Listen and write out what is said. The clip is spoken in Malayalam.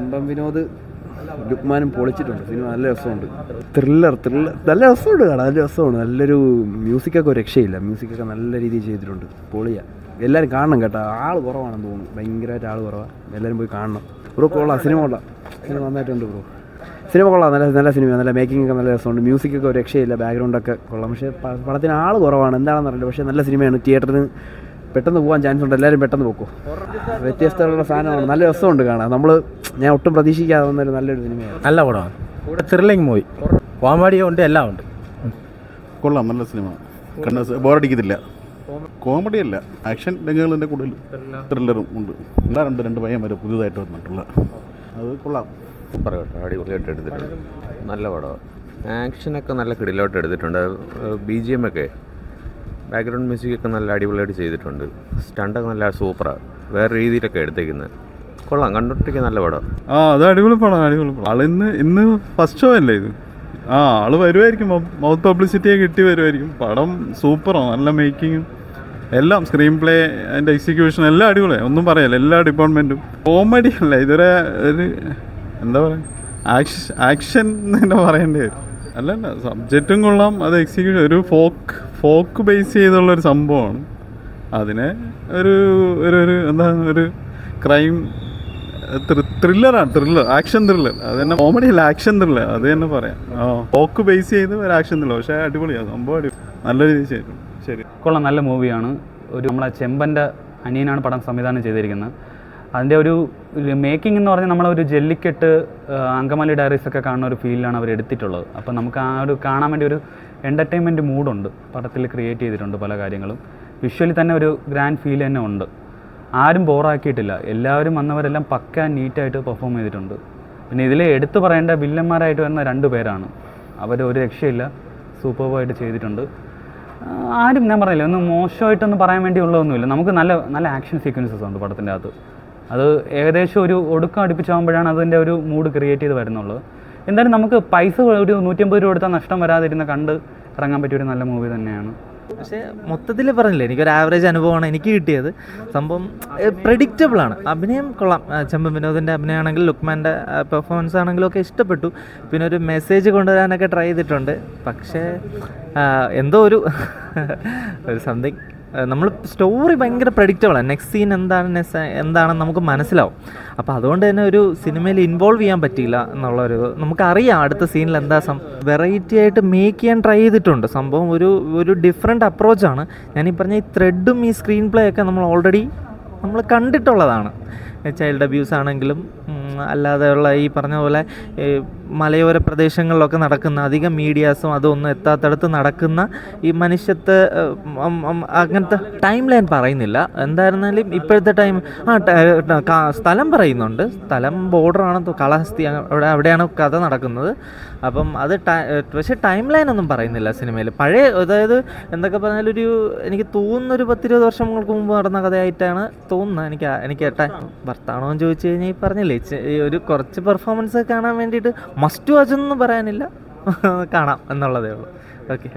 ചെമ്പൻ വിനോദ് ലുക്മാനും പൊളിച്ചിട്ടുണ്ട്. സിനിമ നല്ല രസമുണ്ട്. ത്രില്ലർ നല്ല രസമുണ്ട് കാണാൻ. നല്ല രസമാണ്. നല്ലൊരു മ്യൂസിക്കൊക്കെ ഒരു രക്ഷയില്ല. മ്യൂസിക്കൊക്കെ നല്ല രീതിയിൽ ചെയ്തിട്ടുണ്ട്. പൊളിയാണ്. എല്ലാവരും കാണണം കേട്ടോ. ആൾ കുറവാണെന്ന് തോന്നുന്നു. ഭയങ്കരമായിട്ട് ആൾ കുറവാണ്. എല്ലാവരും പോയി കാണണം. ബ്രോ കൊള്ളാം. സിനിമ കൊള്ളാം. സിനിമ നന്നായിട്ടുണ്ട് ബ്രോ. സിനിമ കൊള്ളാം. നല്ല സിനിമ. നല്ല മേക്കിംഗ് ഒക്കെ നല്ല രസമുണ്ട്. മ്യൂസിക്കൊക്കെ ഒരു രക്ഷയില്ല. ബാക്ക്ഗ്രൗണ്ടൊക്കെ കൊള്ളാം. പക്ഷേ പടത്തിന് ആൾ കുറവാണ്. എന്താണെന്ന് അറിയില്ല. പക്ഷേ നല്ല സിനിമയാണ്. തിയേറ്ററിന് പെട്ടെന്ന് പോകാൻ ചാൻസ് ഉണ്ട്. എല്ലാവരും പെട്ടെന്ന് പോക്കും. വ്യത്യസ്തമുള്ള സാധനമാണ്. നല്ല രസമുണ്ട് കാണാൻ. ഞാൻ ഒട്ടും പ്രതീക്ഷിക്കാതെ വന്നൊരു നല്ലൊരു സിനിമയാണ്. നല്ല പടമാണ്. ഇവിടെ ത്രില്ലിങ് മൂവി, കോമഡി ഉണ്ട്, എല്ലാം ഉണ്ട്. കൊള്ളാം. നല്ല സിനിമ. ബോറടിക്കത്തില്ല. കോമഡി അല്ല, ആക്ഷൻ രംഗങ്ങളിൻ്റെ കൂടുതൽ ത്രില്ലറും ഉണ്ട്. എല്ലാവരും രണ്ട് പയ്യന്മാർ പുതിയതായിട്ട് വന്നിട്ടുള്ള അത് കൊള്ളാം. പറയട്ടെ, അടിപൊളിയായിട്ട് എടുത്തിട്ടുണ്ട്. നല്ല പടമാണ്. ആക്ഷനൊക്കെ നല്ല കിടിലോട്ട് എടുത്തിട്ടുണ്ട്. BGM ഒക്കെ, ബാക്ക്ഗ്രൗണ്ട് മ്യൂസിക്കൊക്കെ നല്ല അടിപൊളിയായിട്ട് ചെയ്തിട്ടുണ്ട്. സ്റ്റണ്ടൊക്കെ നല്ല സൂപ്പറാണ്. വേറെ രീതിയിലൊക്കെ എടുത്തേക്കുന്നത്. കൊള്ളാം. കണ്ടോട്ടിരിക്കാൻ നല്ല പടം. അത് അടിപൊളി പടം. ആൾ ഇന്ന് ഫസ്റ്റ് ഷോ അല്ലേ ഇത്? ആള് വരുമായിരിക്കും. മൗത്ത് പബ്ലിസിറ്റിയെ കിട്ടി വരുമായിരിക്കും. പടം സൂപ്പറാണ്. നല്ല മേക്കിങ്ങും എല്ലാം, സ്ക്രീൻ പ്ലേ, അതിൻ്റെ എക്സിക്യൂഷൻ എല്ലാം അടിപൊളിയാണ്. ഒന്നും പറയല്ല. എല്ലാ ഡിപ്പാർട്ട്മെൻറ്റും കോമഡി അല്ല, ഇതൊരു എന്താ പറയുക, ആക്ഷൻ തന്നെ പറയേണ്ടി വരും. അല്ലല്ല, സബ്ജക്റ്റും കൊള്ളാം. അത് എക്സിക്യൂഷൻ ഒരു ഫോക്ക് ബേസ് ചെയ്തുള്ളൊരു സംഭവമാണ്. അതിനെ ഒരു ക്രൈം ത്രില്ലർ, ആക്ഷൻ ത്രില്ലർ. അത് തന്നെ കോമഡി അല്ല, ആക്ഷൻ ത്രില്ലർ. അത് തന്നെ പറയാം. ഫോക്ക് ബേസ് ചെയ്ത് ഒരു ആക്ഷൻ ത്രില്ലർ. പക്ഷേ അടിപൊളിയാണ് സംഭവം. നല്ല രീതിയിൽ ചെയ്തിട്ടുണ്ട്. ശരി, കൊള്ളാം. നല്ല മൂവിയാണ്. നമ്മളെ ചെമ്പൻ്റെ അനിയനാണ് പടം സംവിധാനം ചെയ്തിരിക്കുന്നത്. അതിൻ്റെ ഒരു മേക്കിംഗ് എന്ന് പറഞ്ഞാൽ നമ്മളൊരു ജെല്ലിക്കെട്ട്, അങ്കമാലി ഡയറീസ് ഒക്കെ കാണുന്ന ഒരു ഫീലിലാണ് അവർ എടുത്തിട്ടുള്ളത്. അപ്പം നമുക്ക് ആ ഒരു കാണാൻ വേണ്ടി ഒരു എൻ്റർടൈൻമെൻറ്റ് മൂഡുണ്ട് പടത്തിൽ ക്രിയേറ്റ് ചെയ്തിട്ടുണ്ട്. പല കാര്യങ്ങളും വിഷ്വലി തന്നെ ഒരു ഗ്രാൻഡ് ഫീൽ തന്നെ ഉണ്ട്. ആരും ബോറാക്കിയിട്ടില്ല. എല്ലാവരും വന്നവരെല്ലാം പക്ക നീറ്റായിട്ട് പെർഫോം ചെയ്തിട്ടുണ്ട്. പിന്നെ ഇതിൽ എടുത്തു പറയേണ്ട വില്ലന്മാരായിട്ട് വരുന്ന 2 പേരാണ്. അവർ ഒരു രക്ഷയില്ല, സൂപ്പർബായിട്ട് ചെയ്തിട്ടുണ്ട്. ആരും ഞാൻ പറഞ്ഞില്ല, ഒന്നും മോശമായിട്ടൊന്നും പറയാൻ വേണ്ടിയുള്ളതൊന്നുമില്ല. നമുക്ക് നല്ല ആക്ഷൻ സീക്വൻസസ് ഉണ്ട് പടത്തിൻ്റെ അകത്ത്. അത് ഏകദേശം ഒരു ഒടുക്കം അടുപ്പിച്ചാകുമ്പോഴാണ് അതിൻ്റെ ഒരു മൂഡ് ക്രിയേറ്റ് ചെയ്ത് വരുന്നുള്ളത്. എന്തായാലും നമുക്ക് പൈസ ഒരു 150 രൂപ കൊടുത്താൽ നഷ്ടം വരാതിരുന്ന കണ്ട് ഇറങ്ങാൻ പറ്റിയൊരു നല്ല മൂവി തന്നെയാണ്. പക്ഷേ മൊത്തത്തിൽ പറഞ്ഞില്ലേ, എനിക്കൊരു ആവറേജ് അനുഭവമാണ് എനിക്ക് കിട്ടിയത്. സംഭവം പ്രെഡിക്റ്റബിളാണ്. അഭിനയം കൊള്ളാം. ചെമ്പൻ വിനോദിൻ്റെ അഭിനയമാണെങ്കിൽ, ലുക്മാൻ്റെ പെർഫോമൻസ് ആണെങ്കിലും ഒക്കെ ഇഷ്ടപ്പെട്ടു. പിന്നെ ഒരു മെസ്സേജ് കൊണ്ടുവരാനൊക്കെ ട്രൈ ചെയ്തിട്ടുണ്ട്. പക്ഷേ എന്തോ ഒരു സംതിങ്, നമ്മൾ സ്റ്റോറി ഭയങ്കര പ്രെഡിക്റ്റബിളാണ്. നെക്സ്റ്റ് സീൻ എന്താണെന്ന് നമുക്ക് മനസ്സിലാവും. അപ്പോൾ അതുകൊണ്ട് തന്നെ ഒരു സിനിമയിൽ ഇൻവോൾവ് ചെയ്യാൻ പറ്റിയില്ല എന്നുള്ളൊരു, നമുക്കറിയാം അടുത്ത സീനിൽ എന്താ വെറൈറ്റി ആയിട്ട് മേക്ക് ചെയ്യാൻ ട്രൈ ചെയ്തിട്ടുണ്ട്. സംഭവം ഒരു ഡിഫറെൻ്റ് അപ്രോച്ചാണ്. ഞാനീ പറഞ്ഞ ഈ ത്രെഡും ഈ സ്ക്രീൻ പ്ലേ ഒക്കെ നമ്മൾ കണ്ടിട്ടുള്ളതാണ്. ചൈൽഡ് അബ്യൂസ് ആണെങ്കിലും അല്ലാതെയുള്ള ഈ പറഞ്ഞ പോലെ മലയോര പ്രദേശങ്ങളിലൊക്കെ നടക്കുന്ന, അധികം മീഡിയാസും അതൊന്നും എത്താത്തടത്ത് നടക്കുന്ന ഈ മനുഷ്യത്തെ അങ്ങനത്തെ ടൈം ലൈൻ പറയുന്നില്ല. എന്തായിരുന്നാലും ഇപ്പോഴത്തെ സ്ഥലം പറയുന്നുണ്ട്. സ്ഥലം ബോർഡറാണ്, കാളഹസ്തി, അവിടെയാണ് കഥ നടക്കുന്നത്. അപ്പം അത് പക്ഷേ ടൈം ലൈൻ ഒന്നും പറയുന്നില്ല സിനിമയിൽ. പഴയ, അതായത് എന്തൊക്കെ പറഞ്ഞാലും എനിക്ക് തോന്നുന്നൊരു 10-20 വർഷങ്ങൾക്ക് മുമ്പ് നടന്ന കഥയായിട്ടാണ് തോന്നുന്നത്. എനിക്ക് ഭർത്താണോ എന്ന് ചോദിച്ചു കഴിഞ്ഞാൽ ഈ പറഞ്ഞില്ലേ, ഒരു കുറച്ച് പെർഫോമൻസ് കാണാൻ വേണ്ടിയിട്ട് മസ്റ്റ് വാച്ച് ഒന്നും പറയാനില്ല, കാണാം എന്നുള്ളതേ ഉള്ളൂ. ഓക്കെ.